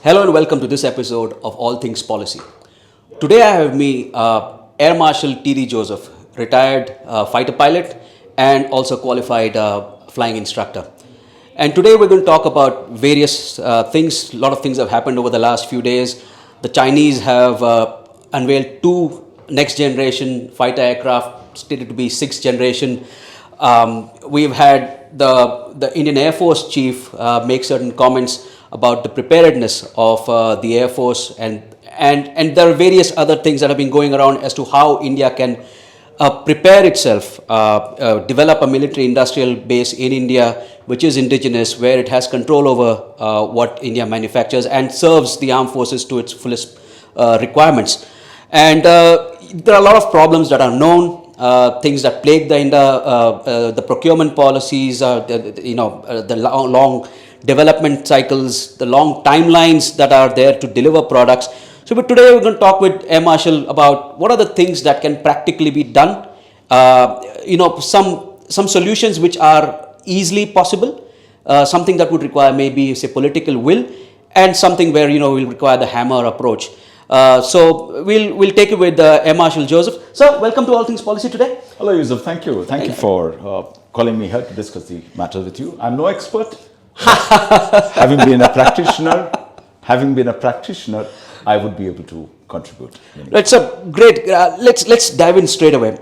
Hello and welcome to this episode of All Things Policy. Today I have me, Air Marshal TD Joseph, retired fighter pilot and also qualified flying instructor. And today we're going to talk about various things. A lot of things have happened over the last few days. The Chinese have unveiled two next generation fighter aircraft, stated to be sixth generation. We've had the Indian Air Force chief make certain comments about the preparedness of the Air Force, and there are various other things that have been going around as to how India can prepare itself, develop a military industrial base in India which is indigenous, where it has control over what India manufactures and serves the armed forces to its fullest requirements. And there are a lot of problems that are known, things that plague the procurement policies, the long development cycles, the long timelines that are there to deliver products. So, but today we're going to talk with Air Marshal about what are the things that can practically be done. Some solutions which are easily possible, something that would require maybe say political will, and something where will require the hammer approach. So we'll take it with Air Marshal Joseph. So welcome to All Things Policy today. Hello, Yusuf. Thank you. Thank you for calling me here to discuss the matter with you. I'm no expert. Having been a practitioner, I would be able to contribute. That's a great. Let's dive in straight away.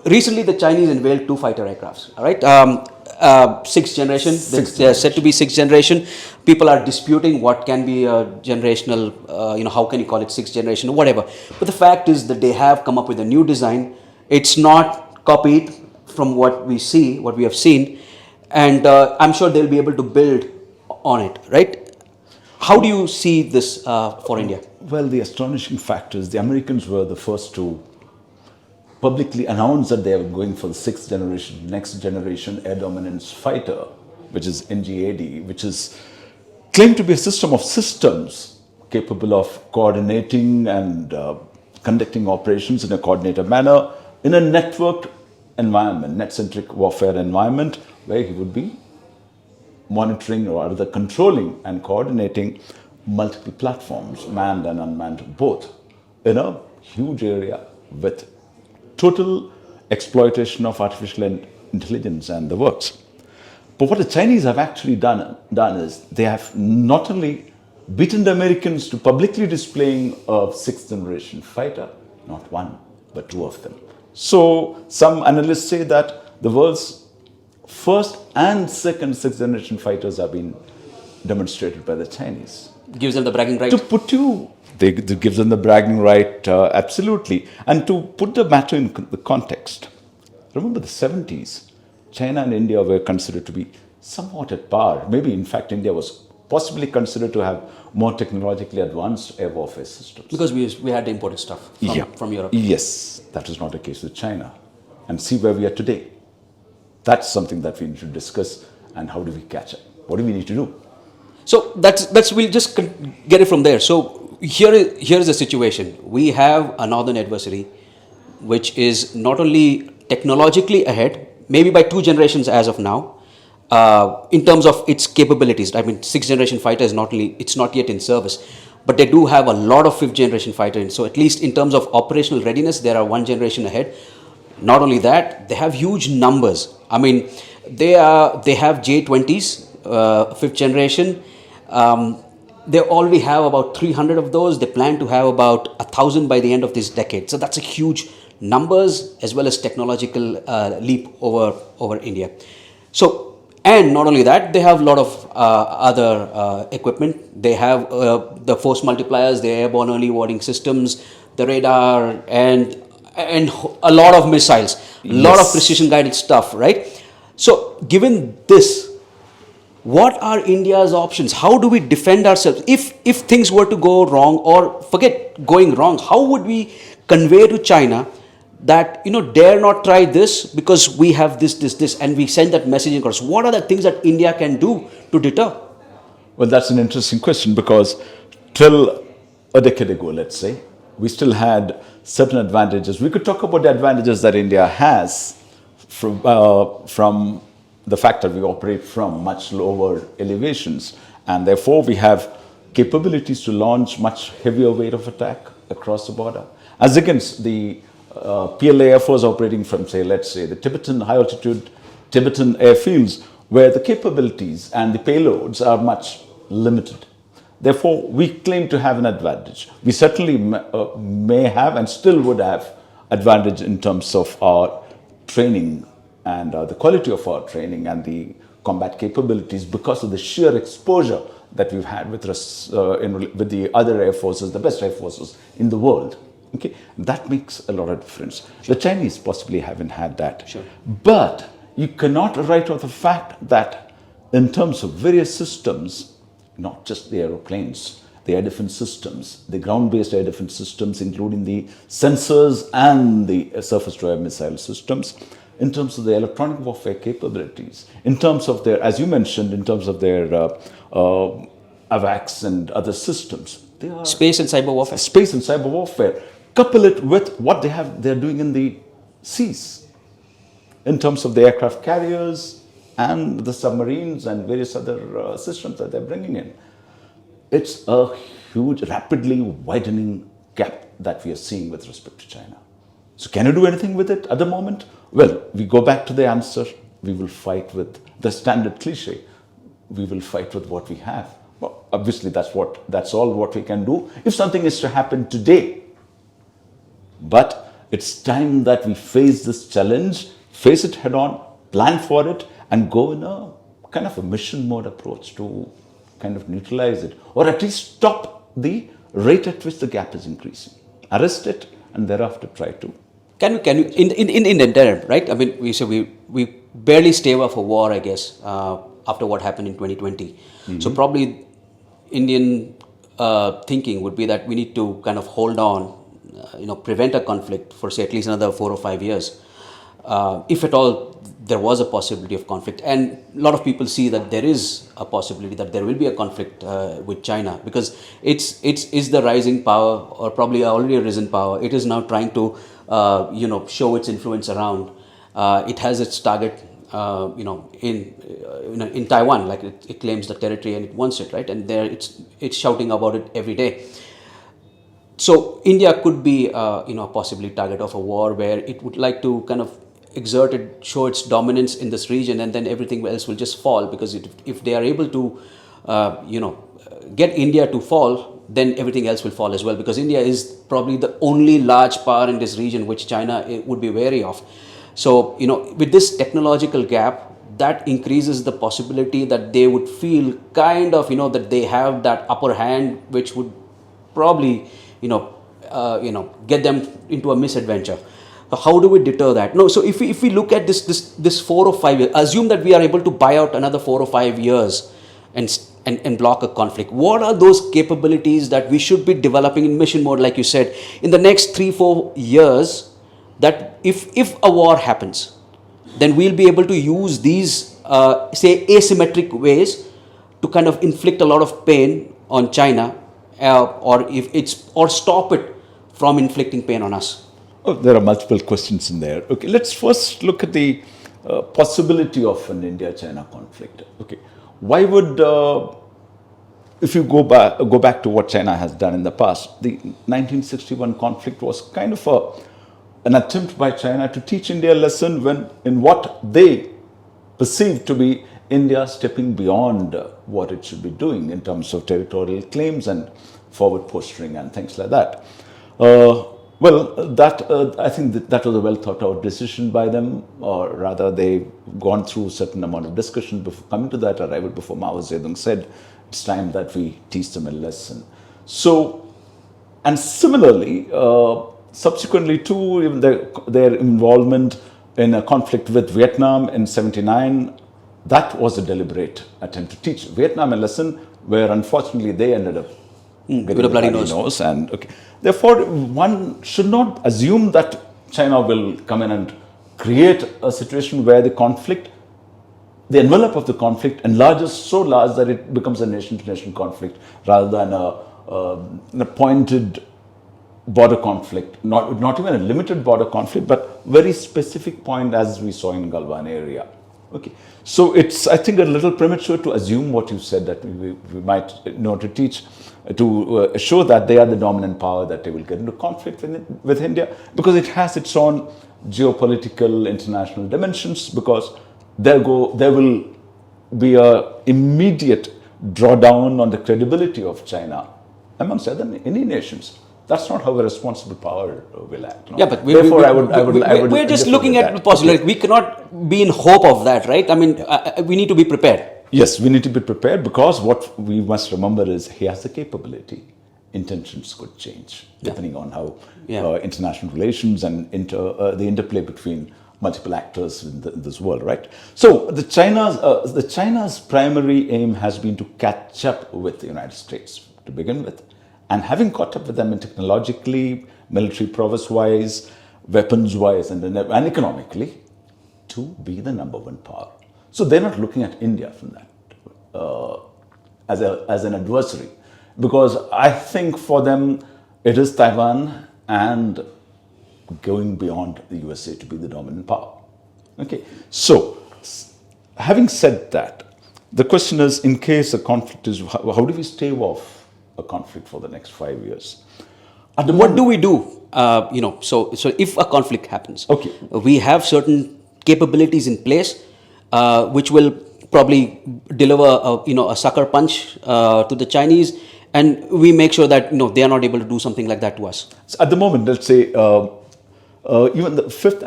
Recently, the Chinese unveiled two fighter aircrafts. All right, sixth generation. They're said to be sixth generation. People are disputing what can be a generational. How can you call it sixth generation or whatever? But the fact is that they have come up with a new design. It's not copied from what we have seen. And I'm sure they'll be able to build on it, right? How do you see this for India? Well, the astonishing fact is the Americans were the first to publicly announce that they are going for the next generation air dominance fighter, which is NGAD, which is claimed to be a system of systems capable of coordinating and conducting operations in a coordinated manner in a networked environment, net-centric warfare environment, where he would be monitoring or rather controlling and coordinating multiple platforms, manned and unmanned both, in a huge area with total exploitation of artificial intelligence and the works. But what the Chinese have actually done is they have not only beaten the Americans to publicly displaying a sixth generation fighter, not one, but two of them. So some analysts say that the world's first and second sixth generation fighters have been demonstrated by the Chinese. Gives them the bragging right. It gives them the bragging right, absolutely. And to put the matter in the context, remember the 70s, China and India were considered to be somewhat at par. Maybe, in fact, India was possibly considered to have more technologically advanced air warfare systems. Because we had imported stuff from Europe. Yes, that is not the case with China. And see where we are today. That's something that we need to discuss. And how do we catch it? What do we need to do? So we'll just get it from there. So here is the situation. We have a northern adversary, which is not only technologically ahead, maybe by two generations as of now, in terms of its capabilities. I mean, sixth generation fighter is not yet in service, but they do have a lot of fifth generation fighters. So at least in terms of operational readiness, they are one generation ahead. Not only that, they have huge numbers. I mean, they have J-20s, fifth generation. They already have about 300 of those. They plan to have about 1,000 by the end of this decade. So that's a huge numbers as well as technological leap over India. So, and not only that, they have a lot of other equipment. They have the force multipliers, the airborne early warning systems, the radar, and a lot of missiles, a lot of precision guided stuff, right? So given this, what are India's options? How do we defend ourselves? If things were to go wrong, or forget going wrong, how would we convey to China that, dare not try this because we have this, and we send that message across? What are the things that India can do to deter? Well, that's an interesting question, because till a decade ago, let's say, we still had certain advantages. We could talk about the advantages that India has from the fact that we operate from much lower elevations, and therefore we have capabilities to launch much heavier weight of attack across the border, as against the PLA Air Force operating from, say, let's say, the Tibetan high altitude Tibetan airfields, where the capabilities and the payloads are much limited. Therefore, we claim to have an advantage. We certainly may have and still would have advantage in terms of our training and the quality of our training and the combat capabilities because of the sheer exposure that we've had with the other air forces, the best air forces in the world. Okay, that makes a lot of difference. Sure. The Chinese possibly haven't had that. Sure. But you cannot write off the fact that in terms of various systems, not just the aeroplanes, the air defense systems, the ground-based air defense systems, including the sensors and the surface-to-air missile systems, in terms of the electronic warfare capabilities, in terms of their, as you mentioned, in terms of their AVACs and other systems. They are space and cyber warfare. Space and cyber warfare. Couple it with what they're doing in the seas, in terms of the aircraft carriers and the submarines and various other systems that they're bringing in. It's a huge, rapidly widening gap that we are seeing with respect to China. So can you do anything with it at the moment? Well, we go back to the answer. We will fight with the standard cliche. We will fight with what we have. Well, obviously, that's all what we can do if something is to happen today. But it's time that we face this challenge, face it head on, plan for it, and go in a kind of a mission mode approach to kind of neutralize it, or at least stop the rate at which the gap is increasing. Arrest it, and thereafter try to. Can you in the interim, right? I mean, we barely stave off a war, I guess, after what happened in 2020. Mm-hmm. So probably Indian thinking would be that we need to kind of hold on, prevent a conflict for, say, at least another 4 or 5 years, if at all there was a possibility of conflict. And a lot of people see that there is a possibility that there will be a conflict with China, because it's the rising power, or probably already a risen power. It is now trying to show its influence around. It has its target in Taiwan, like it claims the territory and it wants it, right? And there it's shouting about it every day. So India could be possibly target of a war where it would like to kind of exert it, show its dominance in this region, and then everything else will just fall, because if they are able to get India to fall, then everything else will fall as well, because India is probably the only large power in this region which China would be wary of. So, with this technological gap, that increases the possibility that they would feel kind of, that they have that upper hand, which would probably, get them into a misadventure. How do we deter that? No, so if we look at this 4 or 5 years, assume that we are able to buy out another 4 or 5 years and block a conflict. What are those capabilities that we should be developing in mission mode, like you said, in the next 3-4 years, that if a war happens, then we'll be able to use these, say, asymmetric ways to kind of inflict a lot of pain on China, or stop it from inflicting pain on us? Oh, there are multiple questions in there. Okay, let's first look at the possibility of an India-China conflict. Okay, why would, if you go back to what China has done in the past, the 1961 conflict was kind of an attempt by China to teach India a lesson in what they perceived to be India stepping beyond what it should be doing in terms of territorial claims and forward posturing and things like that. I think that was a well thought out decision by them, or rather they've gone through a certain amount of discussion before coming to that arrival, before Mao Zedong said, it's time that we teach them a lesson. So, and similarly, subsequently to even their involvement in a conflict with Vietnam in 1979, that was a deliberate attempt to teach Vietnam a lesson, where unfortunately they ended up with a bloody nose. And okay, therefore, one should not assume that China will come in and create a situation where the envelope of the conflict enlarges so large that it becomes a nation-to-nation conflict rather than a pointed border conflict, not even a limited border conflict, but very specific point, as we saw in Galwan area. Okay, so it's, I think, a little premature to assume what you said, that we might, to teach, to show that they are the dominant power, that they will get into conflict with India, because it has its own geopolitical international dimensions, because there will be a immediate drawdown on the credibility of China amongst any nations. That's not how a responsible power will act. No? Yeah, but Therefore, I would we're just differ looking with at the that. possibility. We cannot be in hope of that, right? I mean, we need to be prepared. Yes, we need to be prepared, because what we must remember is he has the capability. Intentions could change depending on how international relations and the interplay between multiple actors in this world, right? So the China's primary aim has been to catch up with the United States to begin with, and having caught up with them technologically, military prowess-wise, weapons-wise, and economically, to be the number one power. So they're not looking at India from that as an adversary, because I think for them it is Taiwan and going beyond the USA to be the dominant power. Okay, so having said that, the question is, in case a conflict is, how do we stave off a conflict for the next 5 years? What do we do? So if a conflict happens, Okay, we have certain capabilities in place, which will probably deliver a sucker punch to the Chinese, and we make sure that they are not able to do something like that to us. so at the moment, let's say even the fifth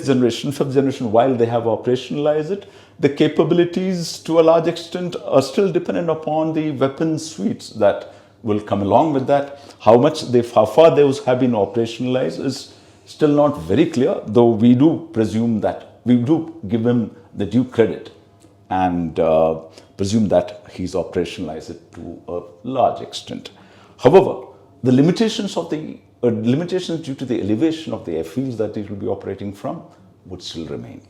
generation, while they have operationalized it, the capabilities to a large extent are still dependent upon the weapon suites that will come along with that. How far those have been operationalized is still not very clear, though we do presume that, we do give him the due credit and presume that he's operationalized it to a large extent. However, the limitations due to the elevation of the airfields that it will be operating from would still remain.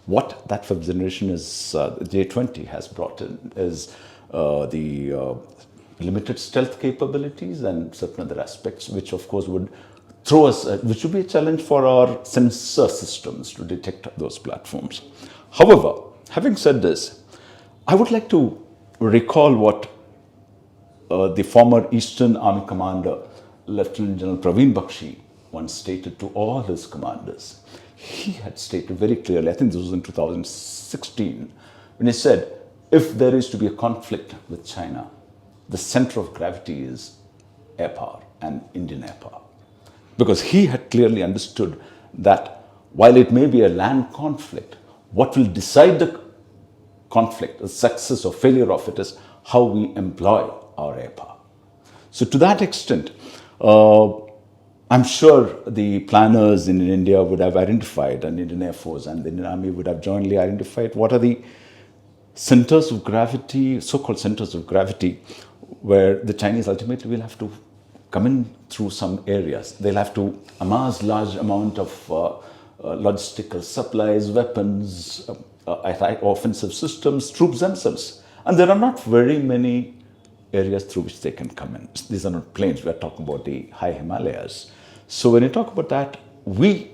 What that fifth generation is, J20 has brought in, is the limited stealth capabilities and certain other aspects, which of course would throw us, which would be a challenge for our sensor systems to detect those platforms. However, having said this, I would like to recall what the former Eastern Army commander, Lieutenant General Praveen Bakshi, once stated to all his commanders. He had stated very clearly, I think this was in 2016, when he said, if there is to be a conflict with China, the center of gravity is air power and Indian air power. Because he had clearly understood that while it may be a land conflict, what will decide the conflict, the success or failure of it, is how we employ our air power. So to that extent, I'm sure the planners in India would have identified, and Indian Air Force and the Indian Army would have jointly identified what are the centers of gravity, so-called centers of gravity, where the Chinese ultimately will have to come in through some areas. They'll have to amass large amount of logistical supplies, weapons, offensive systems, troops themselves. And there are not very many areas through which they can come in. These are not plains, we are talking about the high Himalayas. So when you talk about that, we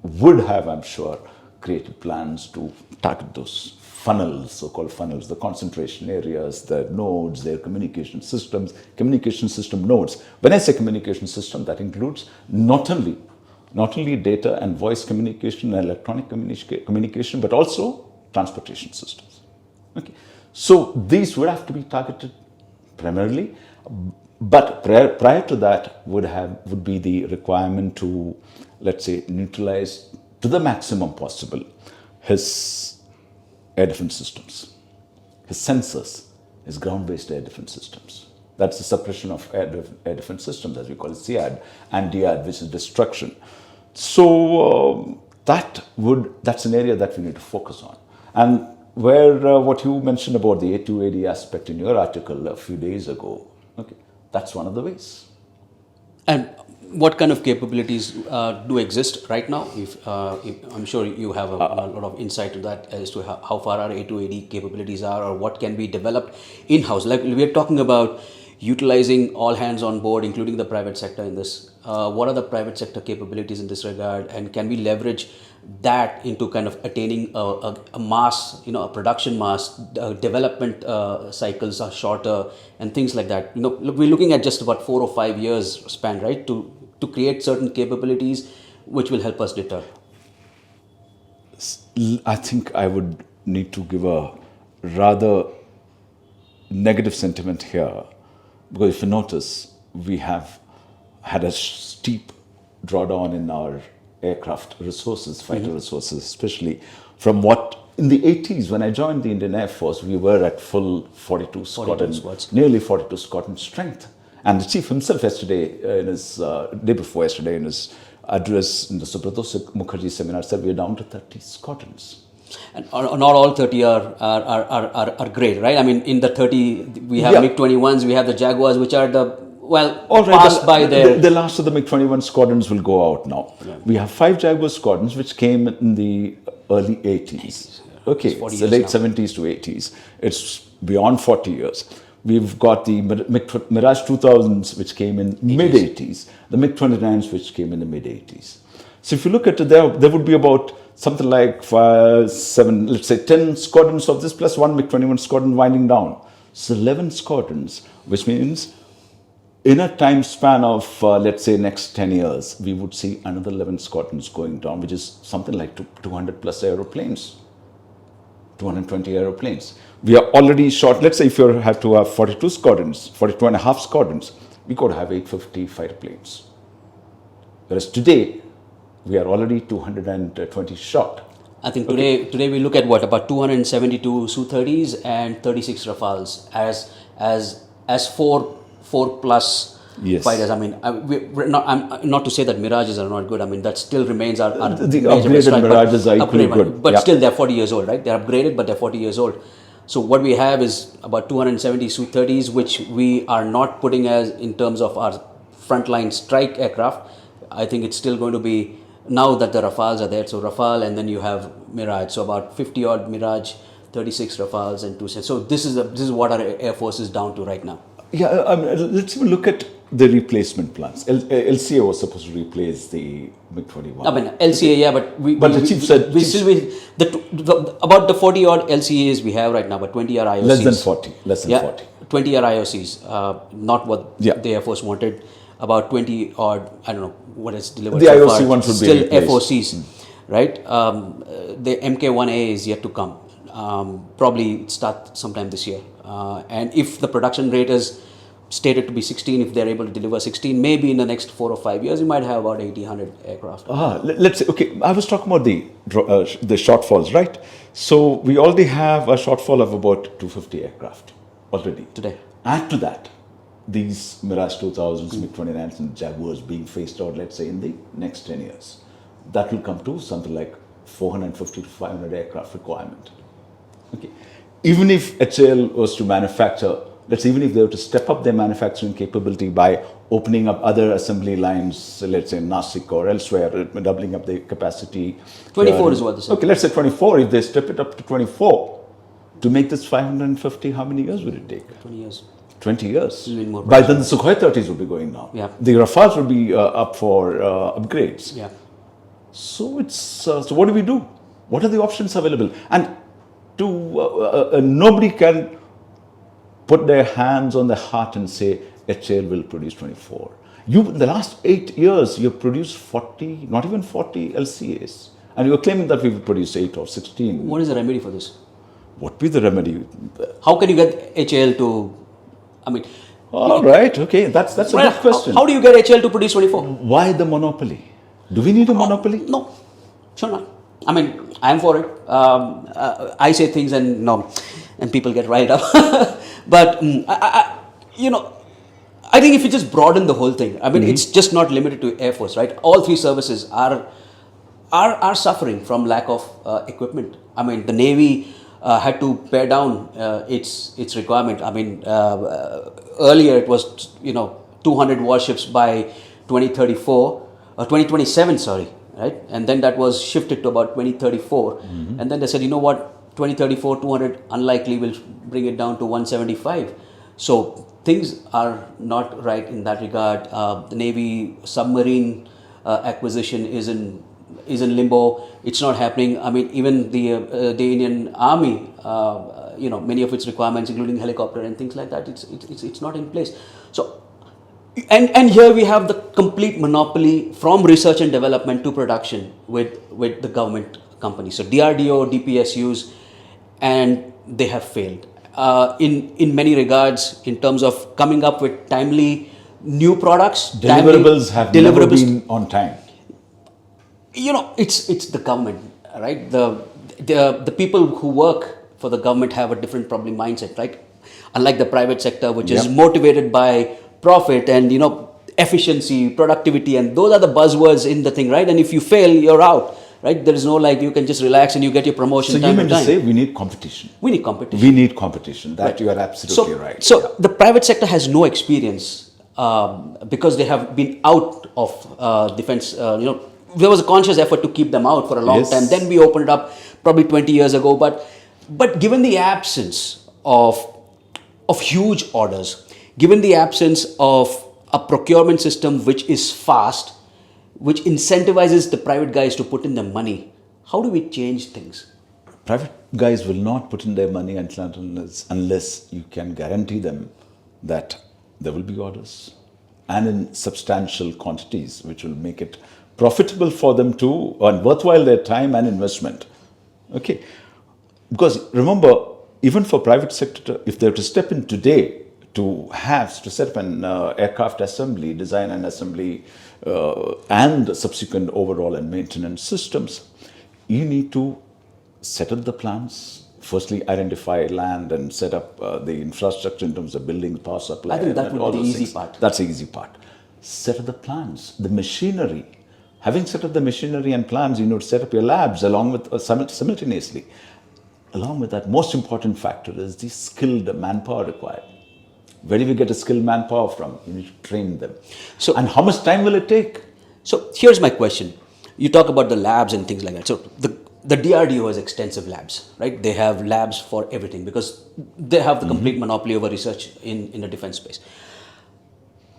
would have, I'm sure, created plans to target those funnels, so-called funnels, the concentration areas, the nodes, their communication systems, communication system nodes. When I say communication system, that includes not only data and voice communication and electronic communication, but also transportation systems. Okay. So these would have to be targeted primarily, but prior to that would be the requirement to, let's say, neutralize to the maximum possible his air defense systems, his sensors, his ground-based air defense systems. That's the suppression of air defense systems, as we call it, SEAD, and DIAD, which is destruction. So that's an area that we need to focus on. And where what you mentioned about the A2AD aspect in your article a few days ago, okay, that's one of the ways. And what kind of capabilities do exist right now? If I'm sure you have a lot of insight to that as to how far our A2AD capabilities are, or what can be developed in-house. Like we are talking about utilizing all hands on board, including the private sector in this. What are the private sector capabilities in this regard, and can we leverage that into kind of attaining a mass, a production mass. Development cycles are shorter and things like that. Look, we're looking at just about 4 or 5 years span, right, to create certain capabilities which will help us deter. I think I would need to give a rather negative sentiment here, because if you notice, we have had a steep drawdown in our aircraft resources, fighter resources, especially from what in the 80s, when I joined the Indian Air Force, we were at full 42 squadron, nearly 42 squadron strength. And the chief himself yesterday, in his day before yesterday, in his address in the Subrato Mukherjee seminar, said we're down to 30 squadrons. And not all 30 are great, right? I mean, in the 30, we have MiG-21s, we have the Jaguars, which are passed by their... The last of the MiG-21 squadrons will go out now. Yeah. We have 5 Jaguar squadrons, which came in the early 80s. Okay, it's the late now. 70s to 80s. It's beyond 40 years. We've got the Mirage 2000s, which came in mid-80s. The MiG-29s, which came in the mid-80s. So if you look at it, there would be about something like 5, 7, let's say 10 squadrons of this, plus 1 MiG-21 squadron winding down. So 11 squadrons, which means in a time span of, let's say, next 10 years, we would see another 11 squadrons going down, which is something like 200 plus aeroplanes, 220 aeroplanes. We are already short. Let's say if you have to have 42 squadrons, 42 and a half squadrons, we could have 850 fighter planes. Whereas today, we are already 220 short. I think today we look at about 272 Su-30s and 36 Rafales as four plus fighters. I mean, I'm not to say that Mirages are not good. I mean, that still remains our the upgraded Mirages are equally good. But still, they're 40 years old, right? They're upgraded, but they're 40 years old. So what we have is about 270 Su-30s, which we are not putting as in terms of our frontline strike aircraft. I think it's still going to be, now that the Rafales are there, so Rafale and then you have Mirage. So about 50 odd Mirage, 36 Rafales and 2. So this is what our Air Force is down to right now. Yeah, let's even look at the replacement plans. LCA was supposed to replace the MiG-21. I mean, LCA, yeah, but the chief said... about the 40 odd LCAs we have right now, but 20 are IOCs. Less than 40. 20 are IOCs, not what the Air Force wanted. About 20 odd, I don't know what is delivered the so IOC far. ones would still be replaced. FOCs, right? The Mk1A is yet to come. Probably start sometime this year. And if the production rate is stated to be 16, if they're able to deliver 16, maybe in the next 4 or 5 years, you might have about 100 aircraft. Let's say, okay, I was talking about the shortfalls, right? So we already have a shortfall of about 250 aircraft already. Today. Add to that, these Mirage 2000s, MiG-29s and Jaguars being phased out, let's say, in the next 10 years. That will come to something like 450 to 500 aircraft requirement. Okay. Even if HAL was to manufacture, let's say even if they were to step up their manufacturing capability by opening up other assembly lines, let's say in Nasik or elsewhere, doubling up the capacity. 24 is what they said. Okay, let's say 24. If they step it up to 24, to make this 550, how many years would it take? 20 years. 20 years. By then the Sukhoi 30s would be going now. Yeah. The Rafales would be up for upgrades. Yeah. So it's so what do we do? What are the options available? And nobody can put their hands on the heart and say HAL will produce 24. In the last 8 years, you've produced 40, not even 40 LCAs. And you're claiming that we will produce 8 or 16. What is the remedy for this? What be the remedy? How can you get HAL to, I mean... All right, okay, that's a good question. How do you get HAL to produce 24? Why the monopoly? Do we need a monopoly? No, sure not. I mean, I'm for it. I say things and people get riled up. But I think if you just broaden the whole thing, I mean, it's just not limited to Air Force, right? All three services are suffering from lack of equipment. I mean, the Navy had to pare down its requirement. I mean, earlier it was 200 warships by 2027, sorry. Right, and then that was shifted to about 2034, and then they said, 2034, 200 unlikely, will bring it down to 175. So things are not right in that regard. The Navy submarine acquisition is in is in limbo. It's not happening. I mean, even the Indian Army, many of its requirements, including helicopter and things like that, it's not in place. So, and here we have the complete monopoly from research and development to production with the government companies. So DRDO, DPSUs, and they have failed in many regards in terms of coming up with timely new products. Deliverables have never been on time. It's the government, right? The people who work for the government have a different probably mindset, right? Unlike the private sector, which is motivated by profit and efficiency, productivity, and those are the buzzwords in the thing, right? And if you fail, you're out, right? There is no you can just relax and you get your promotion. So you mean to say we need competition? We need competition. We need competition. That you are absolutely right. So the private sector has no experience because they have been out of defense. There was a conscious effort to keep them out for a long time. Then we opened it up probably 20 years ago. But given the absence of huge orders, given the absence of a procurement system which is fast, which incentivizes the private guys to put in their money, how do we change things? Private guys will not put in their money unless you can guarantee them that there will be orders and in substantial quantities, which will make it profitable for them to and worthwhile their time and investment. Okay, because remember, even for private sector, if they were to step in today to set up an aircraft assembly, design and assembly, and subsequent overhaul and maintenance systems, you need to set up the plans. Firstly, identify land and set up the infrastructure in terms of buildings, power supply. I think that would be the easy part. That's the easy part. Set up the plans, the machinery. Having set up the machinery and plans, you know, to set up your labs along with simultaneously. Along with that, most important factor is the skilled manpower required. Where do we get a skilled manpower from? You need to train them. So, and how much time will it take? So here's my question. You talk about the labs and things like that. So the DRDO has extensive labs, right? They have labs for everything because they have the complete monopoly over research in the defense space.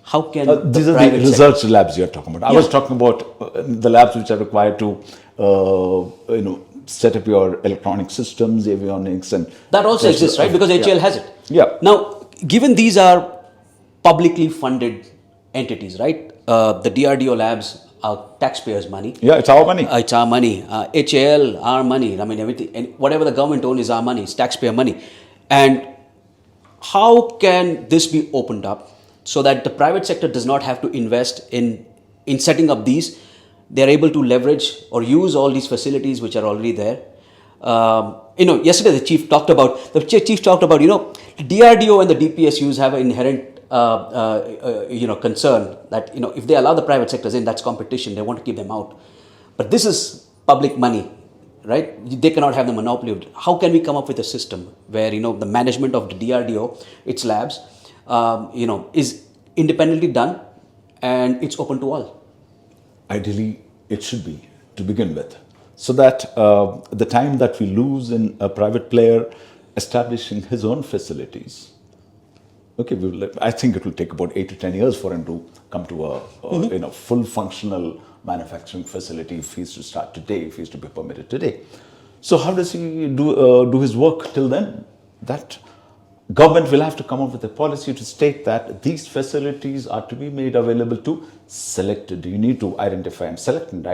How can these are the research labs you're talking about? I was talking about the labs which are required to, set up your electronic systems, avionics, and that also exists, right? Because HAL has it. Yeah. Now, given these are publicly funded entities, right? The DRDO labs are taxpayers' money. Yeah, it's our money. It's our money. HAL, our money. I mean, everything. And whatever the government owns is our money. It's taxpayer money. And how can this be opened up so that the private sector does not have to invest in setting up these? They're able to leverage or use all these facilities which are already there. Yesterday the chief talked about, DRDO and the DPSUs have an inherent, concern that, if they allow the private sectors in, that's competition. They want to keep them out. But this is public money, right? They cannot have the monopoly of it. How can we come up with a system where, the management of the DRDO, its labs, is independently done and it's open to all? Ideally, it should be to begin with, so that the time that we lose in a private player establishing his own facilities, I think it will take about 8 to 10 years for him to come to a full functional manufacturing facility if he's to start today, if he's to be permitted today. So how does he do his work till then? That government will have to come up with a policy to state that these facilities are to be made available to selected. You need to identify and select them,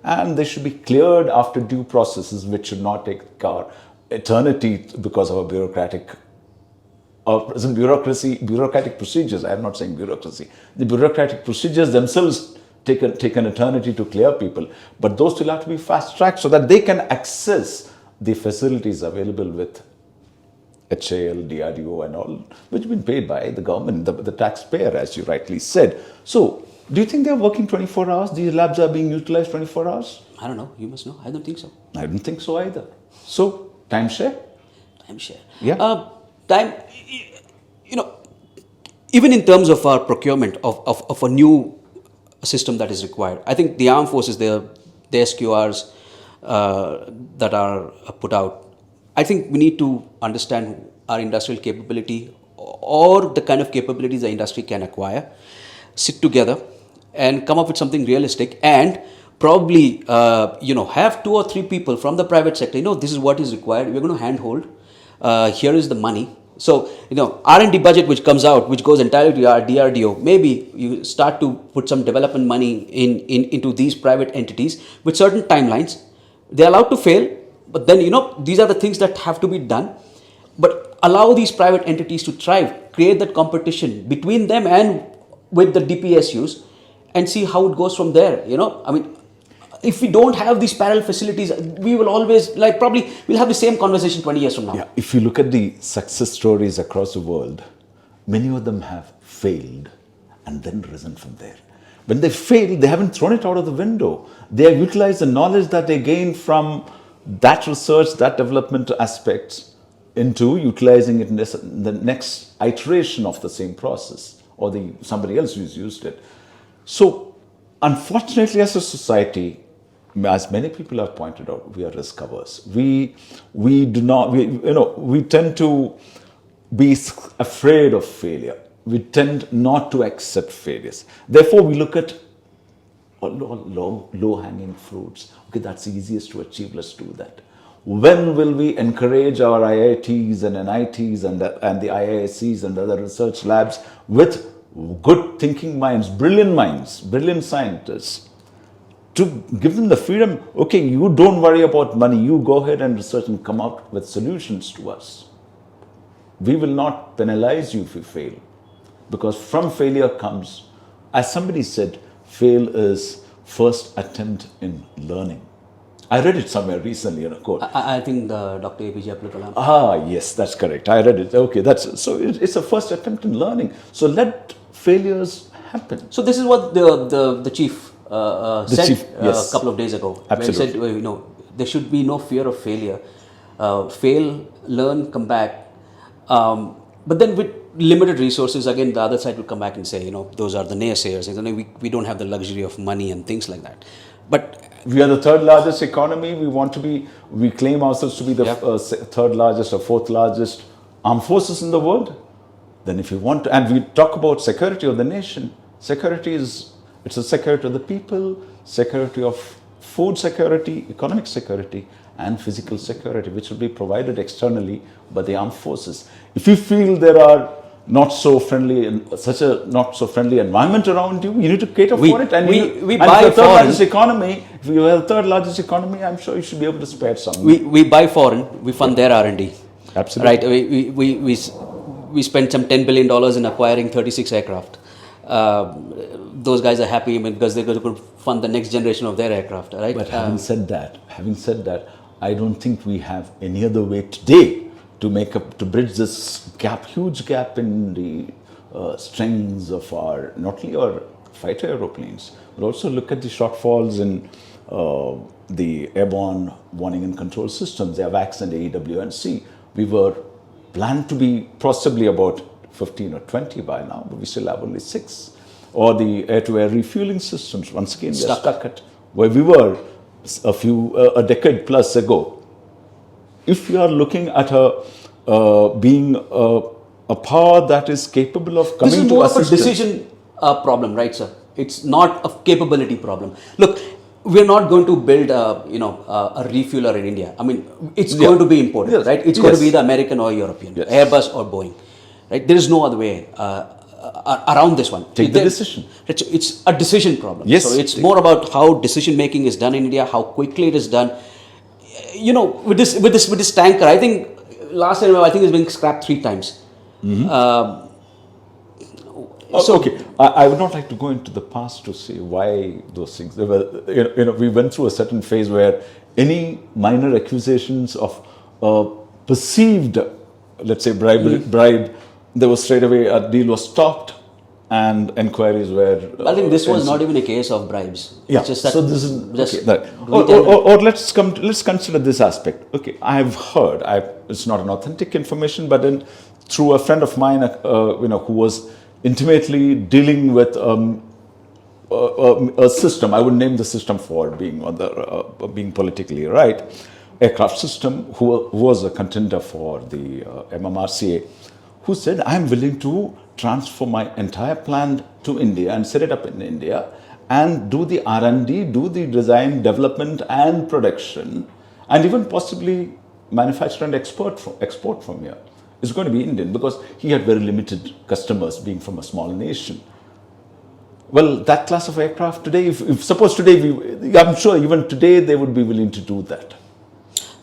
and they should be cleared after due processes, which should not take eternity because of a bureaucratic procedures. I am not saying bureaucracy. The bureaucratic procedures themselves take an eternity to clear people, but those will have to be fast tracked so that they can access the facilities available with HAL, DRDO and all, which have been paid by the government, the taxpayer, as you rightly said. So, do you think they're working 24 hours? These labs are being utilized 24 hours? I don't know. You must know. I don't think so. I don't think so either. So, time share? Time share. Yeah. Even in terms of our procurement of a new system that is required, I think the armed forces, the SQRs, that are put out, I think we need to understand our industrial capability or the kind of capabilities the industry can acquire, sit together and come up with something realistic, and probably have 2 or 3 people from the private sector. This is what is required. We're going to handhold. Here is the money. So R&D budget which comes out, which goes entirely to our DRDO. Maybe you start to put some development money into these private entities with certain timelines. They're allowed to fail, but then these are the things that have to be done. But allow these private entities to thrive, create that competition between them and with the DPSUs, and see how it goes from there. If we don't have these parallel facilities, we will always, probably we'll have the same conversation 20 years from now. Yeah, if you look at the success stories across the world, many of them have failed and then risen from there. When they fail, they haven't thrown it out of the window. They have utilized the knowledge that they gained from that research, that development aspects, into utilizing it in the next iteration of the same process, or somebody else who's used it. So, unfortunately, as a society, as many people have pointed out, we are risk averse. We tend to be afraid of failure. We tend not to accept failures. Therefore, we look at low-hanging fruits. Okay, that's easiest to achieve. Let's do that. When will we encourage our IITs and NITs and the IISCs and other research labs with good thinking minds, brilliant scientists, to give them the freedom? Okay, you don't worry about money. You go ahead and research and come out with solutions to us. We will not penalize you if you fail, because from failure comes, as somebody said, fail is first attempt in learning. I read it somewhere recently in a quote. I think Dr. APJ Abdul Kalam. Yes, that's correct. I read it. Okay, it's a first attempt in learning. So let failures happen. So this is what the chief said yes. a couple of days ago. Absolutely. Where he said, there should be no fear of failure. Fail, learn, come back. But then with limited resources, again, the other side will come back and say, those are the naysayers. We don't have the luxury of money and things like that. But we are the third largest economy. We claim ourselves to be the third largest or fourth largest armed forces in the world. Then if you want to, and we talk about security of the nation, it's a security of the people, security of food security, economic security, and physical security, which will be provided externally by the armed forces. If you feel there are such a not so friendly environment around you, you need to cater for it. And we buy the third foreign largest economy. If you have the third largest economy, I'm sure you should be able to spare some. We buy foreign. We fund their R&D. Absolutely. Right. We spent some $10 billion in acquiring 36 aircraft. Those guys are happy because they're going to fund the next generation of their aircraft. Right. But having said that, I don't think we have any other way today to bridge this huge gap in the strengths of not only our fighter aeroplanes, but also look at the shortfalls in the airborne warning and control systems, the AWACS and AEW and C. We were planned to be possibly about 15 or 20 by now, but we still have only 6. Or the air-to-air refueling systems, once again, we are stuck at where we were a decade plus ago. If you are looking at being a power that is capable of coming to assistance. This is more of a decision problem, right, sir? It's not a capability problem. Look, we're not going to build a refueler in India. I mean, it's going to be imported, right? It's going to be the American or European, Airbus or Boeing, right? There is no other way around this one. Take the decision. It's a decision problem. Yes. So it's more about how decision making is done in India, how quickly it is done. With this tanker, I think last time it's been scrapped 3 times. Mm-hmm. Okay, I would not like to go into the past to say why those things. There were, we went through a certain phase where any minor accusations of perceived, let's say, bribe, there was straight away a deal was stopped, and inquiries were. I think this was not even a case of bribes. Yeah. It's just that so this is just okay, or let's consider this aspect. Okay, I have heard. It's not an authentic information, but then through a friend of mine, who was intimately dealing with a system. I would name the system for being politically right. Aircraft system, who was a contender for the MMRCA, who said, "I am willing to transfer my entire plant to India and set it up in India, and do the R&D, do the design, development and production, and even possibly manufacture and export from here. It's going to be Indian because he had very limited customers being from a small nation. Well, that class of aircraft today, if suppose today, I'm sure even today they would be willing to do that.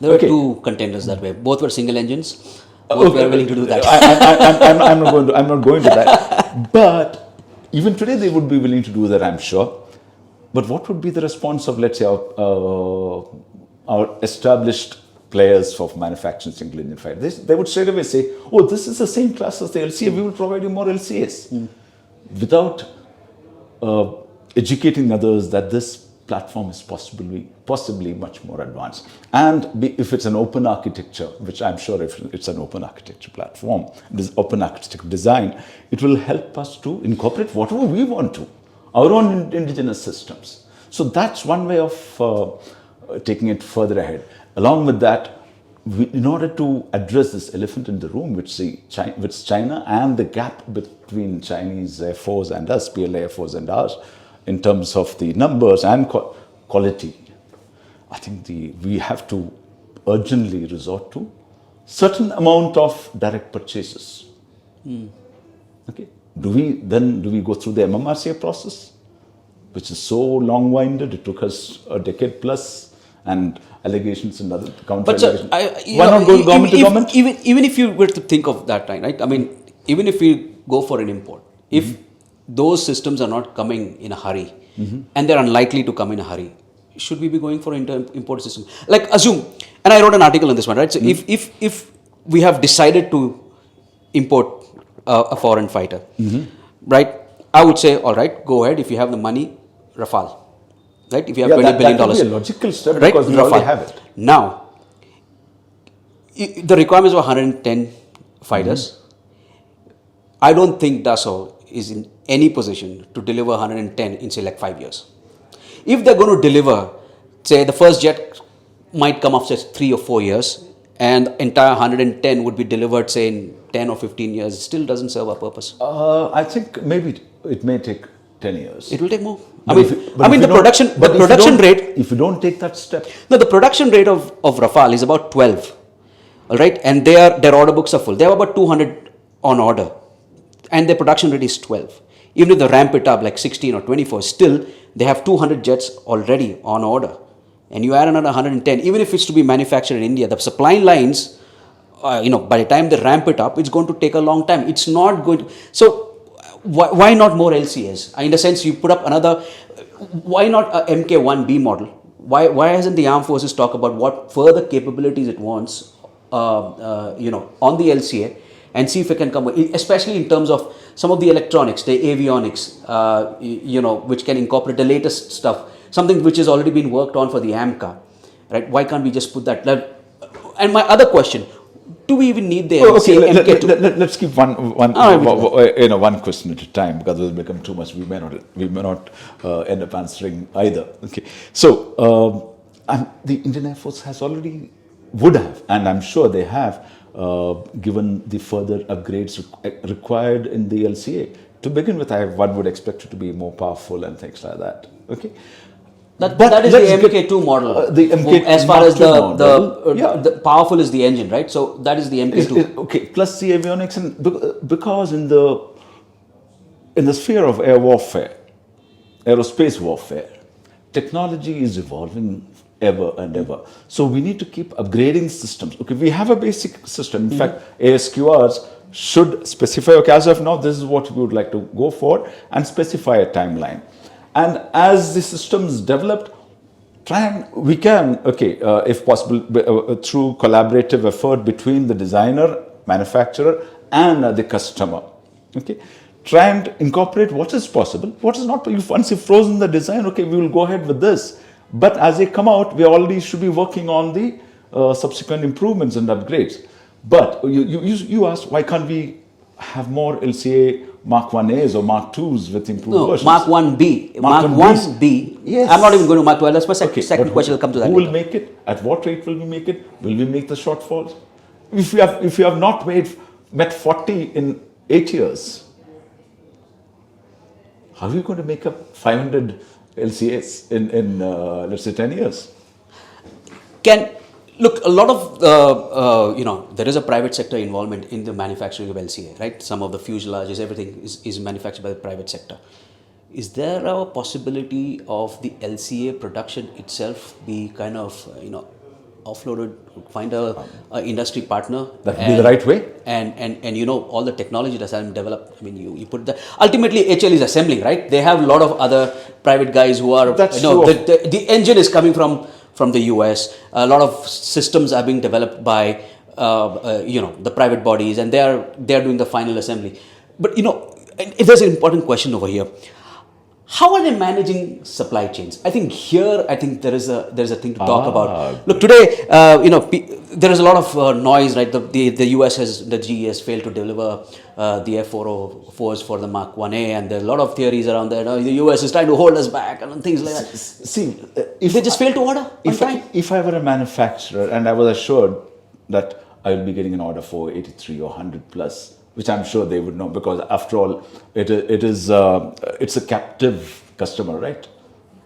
There were two contenders that way. Both were single engines. Both were willing to do that. I'm not going to that. But even today they would be willing to do that, I'm sure. But what would be the response of, let's say, our established players of manufacturing single engine fighters? They would straight away say, oh, this is the same class as the LCA. We will provide you more LCAs. Without educating others that this platform is possibly much more advanced. And if it's an open architecture, which I'm sure if it's an open architecture platform, this open architecture design, it will help us to incorporate whatever we want to, our own indigenous systems. So that's one way of taking it further ahead. Along with that, in order to address this elephant in the room, which China and the gap between Chinese Air Force and us, PLA Air Force and us, in terms of the numbers and quality, I think we have to urgently resort to certain amount of direct purchases. Okay, do we go through the MMRCA process, which is so long-winded? It took us a decade plus, and allegations and other counter allegations. Why not go government to government? Even if you were to think of that time, right? I mean, even if we go for an import, if those systems are not coming in a hurry, and they're unlikely to come in a hurry, should we be going for an import system? Like, assume, and I wrote an article on this one, right? So if we have decided to import a foreign fighter, right? I would say, all right, go ahead. If you have the money, Rafale, right? If you have $20 billion, that would be a logical step, right? because we already have it. Now, the requirements were 110 fighters. I don't think Dassault is in any position to deliver 110 in, say, like 5 years. If they're going to deliver, say, the first jet might come after 3 or 4 years, and the entire 110 would be delivered, say, in 10 or 15 years, it still doesn't serve a purpose. I think maybe it may take 10 years. It will take more. The production rate. If you don't take that step. No, the production rate of Rafale is about 12. All right, and their order books are full. They have about 200 on order, and their production rate is 12. Even if they ramp it up like 16 or 24, still they have 200 jets already on order. And you add another 110, even if it's to be manufactured in India, the supply lines, by the time they ramp it up, it's going to take a long time. It's not going to. So why not more LCAs? In the sense, you put up another, why not a Mk1B model? Why hasn't the armed forces talk about what further capabilities it wants, on the LCA, and see if it can come, especially in terms of some of the electronics, the avionics, which can incorporate the latest stuff, something which has already been worked on for the AMCA, right? Why can't we just put that? And my other question, do we even need the MK2? Let's keep one question at a time, because it will become too much. We may not end up answering either. Okay, so the Indian Air Force would have, and I'm sure they have, given the further upgrades required in the LCA. To begin with, one would expect it to be more powerful and things like that. Okay. That is the MK2 model. The MK2 as far as the powerful is the engine, right? So that is the MK2. Okay. Plus the avionics, and because in the sphere of air warfare, aerospace warfare, technology is evolving ever and ever. So we need to keep upgrading systems. Okay, we have a basic system. In fact, ASQRs should specify, okay, as of now, this is what we would like to go for, and specify a timeline. And as the systems developed, we can, if possible, through collaborative effort between the designer, manufacturer, and the customer, okay, try and incorporate what is possible, what is not. Once you've frozen the design, okay, we will go ahead with this. But as they come out, we already should be working on the subsequent improvements and upgrades. But you asked, why can't we have more LCA Mark 1As or Mark 2s with improved versions? Mark 1B. Mark 1B. Yes. I'm not even going to Mark 12. That's my second question. Will come to that. Who will make it? At what rate will we make it? Will we make the shortfalls? If you have not met 40 in 8 years, How are you going to make up 500 LCAs in let's say 10 years? Can look a lot of there is a private sector involvement in the manufacturing of LCA, right? Some of the fuselages, everything is manufactured by the private sector. Is there a possibility of the LCA production itself be kind of offloaded, find a industry partner? That would be the right way. And all the technology that has been developed. I mean, you put the ultimately HL is assembling, right? They have a lot of other private guys who are That's true. the engine is coming from the US. A lot of systems are being developed by the private bodies, and they are doing the final assembly. But if there's an important question over here. How are they managing supply chains? I think there is a thing to talk about. Look, today, there is a lot of noise, right? The US the GE has failed to deliver the F404s for the Mark 1A, and there are a lot of theories around that. The US is trying to hold us back and things like that. See, if they just fail to order on time. If I were a manufacturer and I was assured that I will be getting an order for 83 or 100 plus, which I'm sure they would know, because after all, it's a captive customer, right?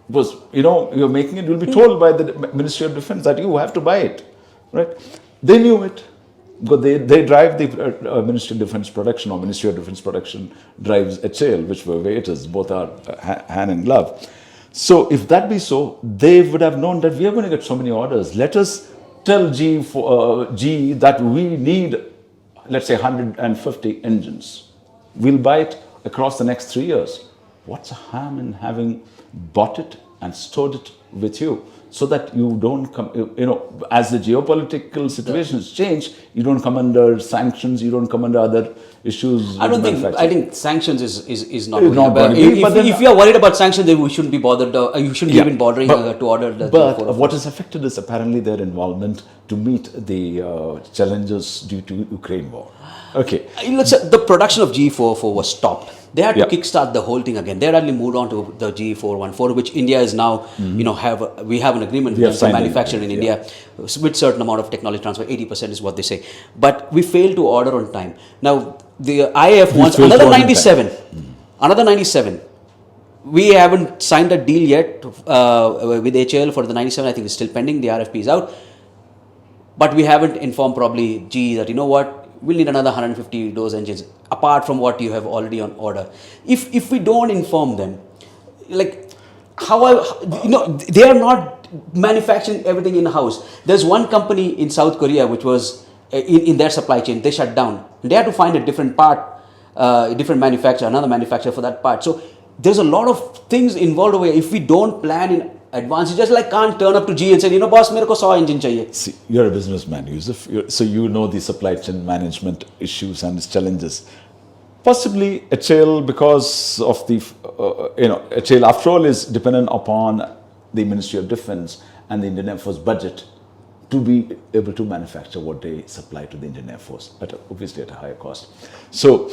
Because you're making it, you'll be told by the Ministry of Defense that you have to buy it, right? They knew it, because they drive the Ministry of Defense production, or Ministry of Defense production drives HAL, which were where it is. Both are hand in glove. So if that be so, they would have known that we are going to get so many orders. Let us tell GE that we need, let's say, 150 engines. We'll buy it across the next 3 years. What's the harm in having bought it and stored it with you, so that you don't come, as the geopolitical situations change, you don't come under sanctions, you don't come under other issues. I think sanctions is not. It's not going to be, if you are worried about sanctions, then we shouldn't be bothered. You shouldn't be even bothering to order. But what is affected is apparently their involvement to meet the challenges due to Ukraine war. Okay. Let's say the production of GE404 was stopped. They had to kickstart the whole thing again. They hadn't moved on to the GE414, which India is now, we have an agreement with them to manufacture in India with certain amount of technology transfer. 80% is what they say. But we failed to order on time. Now, the IAF wants another 97. Another 97. We haven't signed a deal yet with HAL for the 97. I think it's still pending. The RFP is out. But we haven't informed probably GE that, we'll need another 150 those engines, apart from what you have already on order. If we don't inform them, like, they are not manufacturing everything in-house. There's one company in South Korea which was in their supply chain, they shut down. They had to find a different part, a different manufacturer, another manufacturer for that part. So there's a lot of things involved over here. If we don't plan in advance, you just can't turn up to GE and say, boss, mere ko 100 engine chahiye. See, you're a businessman, Yusuf, so you know the supply chain management issues and its challenges. Possibly HAL, because of the, HAL after all is dependent upon the Ministry of Defense and the Indian Air Force budget to be able to manufacture what they supply to the Indian Air Force, obviously at a higher cost. So,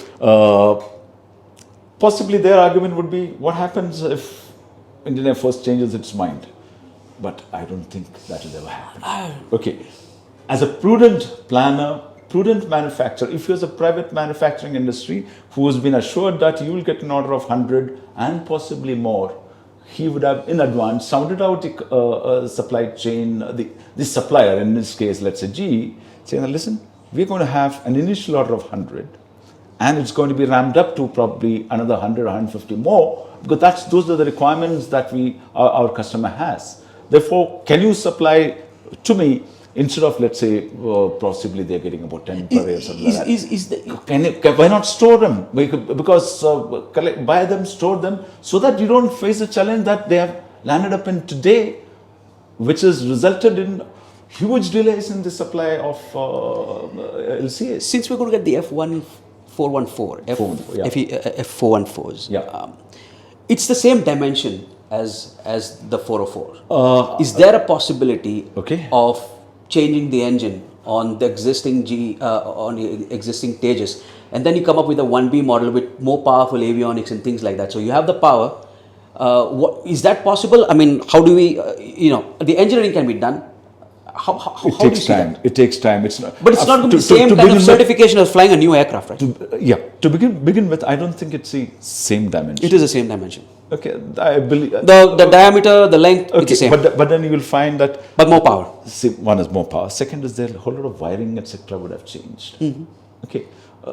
possibly their argument would be, what happens if Indian Air Force changes its mind? But I don't think that will ever happen. Okay, as a prudent planner, prudent manufacturer, if you're a private manufacturing industry who has been assured that you will get an order of 100 and possibly more, he would have in advance sounded out the supply chain, the supplier, in this case, let's say GE, saying, listen, we're going to have an initial order of 100 and it's going to be ramped up to probably another 100, 150 more, because those are the requirements that our customer has. Therefore, can you supply to me instead of, let's say, possibly they're getting about 10 per year or something like that. Why not store them? Because buy them, store them, so that you don't face the challenge that they have landed up in today, which has resulted in huge delays in the supply of LCAs. Since we're going to get the F414s, it's the same dimension as the 404. Is there a possibility of changing the engine on the existing on the existing Tejas, and then you come up with a 1B model with more powerful avionics and things like that? So you have the power. Is that possible? I mean, how do we, the engineering can be done. how It do you takes see time. that? It takes time. It's not. But it's not going to be the same kind begin of with- certification as flying a new aircraft, right? Yeah. To begin with, I don't think it's the same dimension. It is the same dimension. Okay. I believe. The diameter, the length, it's the same. But then you will find that. But more power. See, one is more power. Second is there a whole lot of wiring, etc. would have changed. Okay.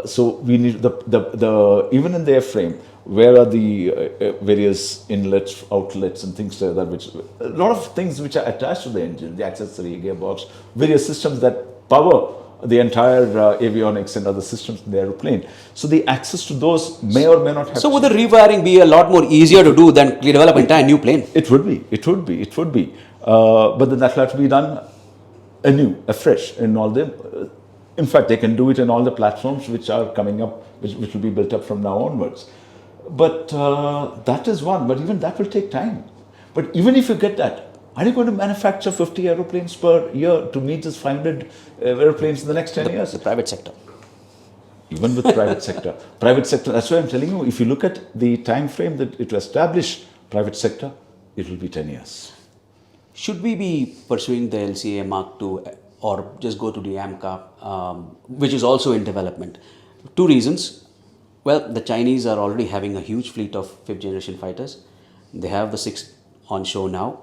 So we need the even in the airframe, where are the various inlets, outlets, and things like that? Which a lot of things which are attached to the engine, the accessory, gearbox, various systems that power the entire avionics and other systems in the aeroplane. So the access to those may or may not have. So would the rewiring be a lot more easier to do than develop an entire new plane? It would be. It would be. It would be. But then that will have to be done anew, afresh in all the. In fact, they can do it in all the platforms which are coming up, which will be built up from now onwards. But that is one. But even that will take time. But even if you get that, are you going to manufacture 50 aeroplanes per year to meet this 500 aeroplanes in the next 10 years? The private sector. Even with private sector. Private sector, that's why I'm telling you, if you look at the time frame that it will establish private sector, it will be 10 years. Should we be pursuing the LCA Mark II or just go to the AMCA, which is also in development? Two reasons. Well, the Chinese are already having a huge fleet of fifth generation fighters. They have the sixth on show now.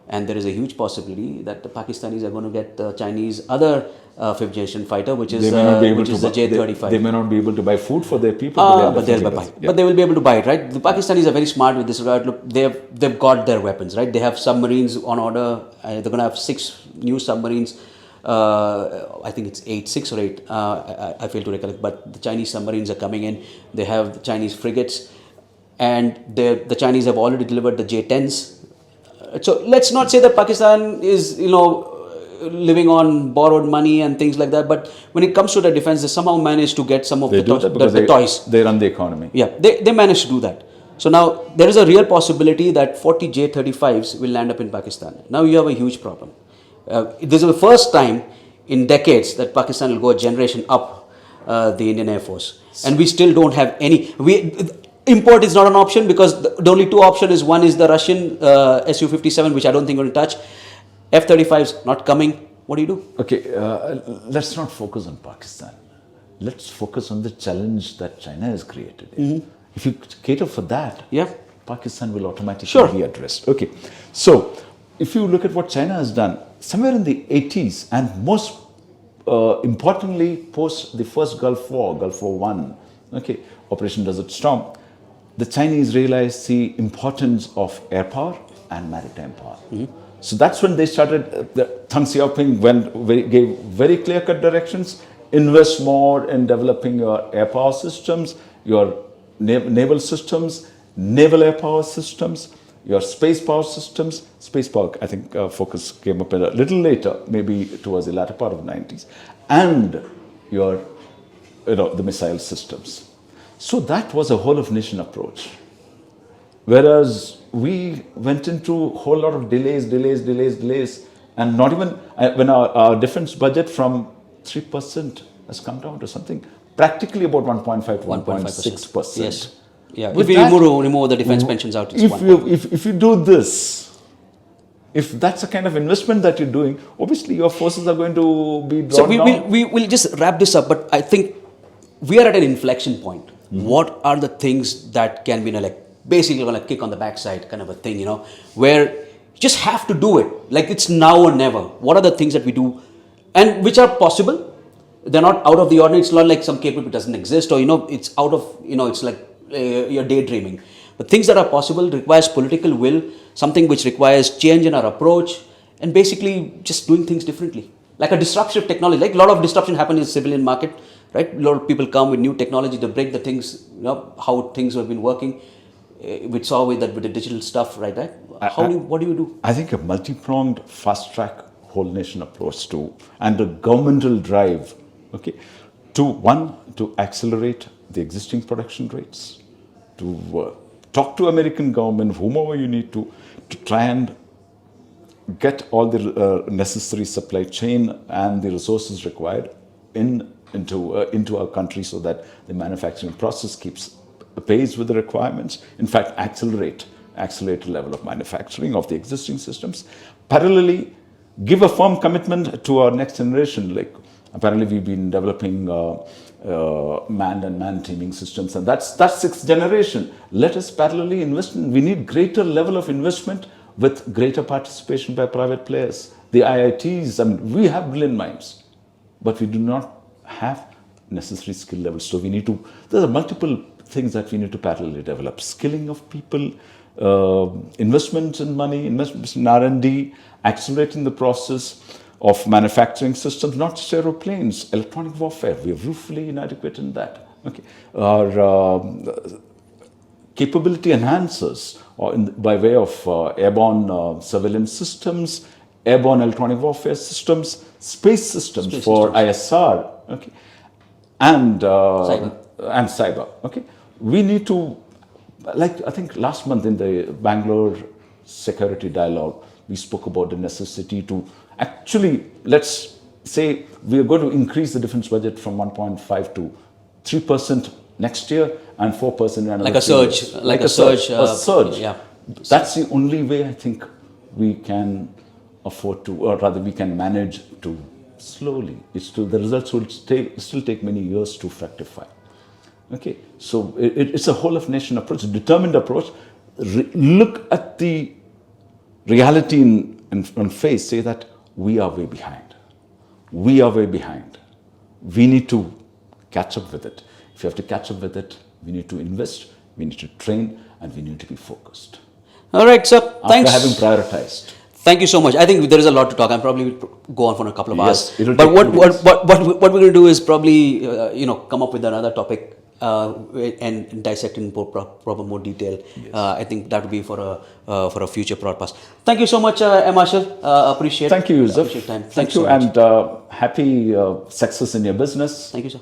And there is a huge possibility that the Pakistanis are going to get the Chinese other fifth generation fighter, which is the J-35. They may not be able to buy food for their people, but they'll buy. Yeah. But they will be able to buy it, right? The Pakistanis are very smart with this regard. Look, they've got their weapons, right? They have submarines on order. They're going to have 6 new submarines. I think it's 6 or 8. I fail to recollect. But the Chinese submarines are coming in. They have the Chinese frigates, and the Chinese have already delivered the J-10s. So let's not say that Pakistan is, living on borrowed money and things like that. But when it comes to the defense, they somehow managed to get some of the toys. They run the economy. Yeah, they managed to do that. So now there is a real possibility that 40 J-35s will land up in Pakistan. Now you have a huge problem. This is the first time in decades that Pakistan will go a generation up the Indian Air Force. And we still don't have any. Import is not an option because the only 2 options is one is the Russian Su-57, which I don't think we're going to touch. F-35s not coming. What do you do? Okay, let's not focus on Pakistan. Let's focus on the challenge that China has created. If you cater for that, Pakistan will automatically be addressed. Okay, so if you look at what China has done, somewhere in the 80s and most importantly post the first Gulf War, Gulf War I, Operation Desert Storm, the Chinese realized the importance of air power and maritime power. So that's when they started, Deng Xiaoping gave very clear-cut directions, invest more in developing your air power systems, your naval systems, naval air power systems, your space power systems. Space power, I think focus came up a little later, maybe towards the latter part of the 90s, and your, the missile systems. So that was a whole of nation approach. Whereas we went into a whole lot of delays, and not even, when our defense budget from 3% has come down to something, practically about 1.5 to 1.6%. Yes. Yeah. If we remove the defense pensions out, it's if you do this, if that's the kind of investment that you're doing, obviously your forces are going to be drawn down. We will just wrap this up, but I think we are at an inflection point. What are the things that can be, basically going to kick on the backside kind of a thing, where you just have to do it. Like it's now or never. What are the things that we do and which are possible? They're not out of the ordinary. It's not like some capability doesn't exist or, it's out of, it's like you're daydreaming. But things that are possible requires political will, something which requires change in our approach and basically just doing things differently. Like a disruptive technology, like a lot of disruption happens in the civilian market, right? A lot of people come with new technology to break the things, how things have been working. We saw with the digital stuff, right? What do you do? I think a multi-pronged, fast-track, whole-nation approach and a governmental drive, to accelerate the existing production rates, to talk to American government, whomever you need to try and get all the necessary supply chain and the resources required into our country so that the manufacturing process keeps pace with the requirements. In fact, accelerate the level of manufacturing of the existing systems. Parallelly, give a firm commitment to our next generation. Like apparently we've been developing manned and man teaming systems, and that's sixth generation. Let us parallelly invest we need greater level of investment with greater participation by private players. The IITs, I mean, we have brilliant minds, but we do not have necessary skill levels. So we need to, there are multiple things that we need to parallelly develop. Skilling of people, investment in money, investment in R&D, accelerating the process of manufacturing systems, not just aeroplanes, electronic warfare. We are woefully inadequate in that. Okay, our capability enhancers, or by way of airborne surveillance systems, airborne electronic warfare systems, space systems for ISR, okay, and cyber. Okay, we need to, like I think last month in the Bangalore Security Dialogue, we spoke about the necessity to actually, let's say we are going to increase the defense budget from 1.5 to 3% next year and 4% in another like a surge, years. like a surge. A surge. Yeah. That's the only way I think we can afford to, or rather we can manage to slowly. The results will still take many years to fructify. Okay, so it's a whole of nation approach, a determined approach. Look at the reality on face, say that we are way behind. We are way behind. We need to catch up with it. If you have to catch up with it, we need to invest, we need to train, and we need to be focused. All right, sir. Thanks. After having prioritized. Thank you so much. I think there is a lot to talk. I'm probably go on for a couple of hours. It'll But take what we're going to do is probably come up with another topic and dissect in proper more detail. Yes. I think that would be for a future broadcast. Thank you so much, Marshal. Appreciate. Thank you, Yusuf. Appreciate time. Thank you, so much. and happy success in your business. Thank you, sir.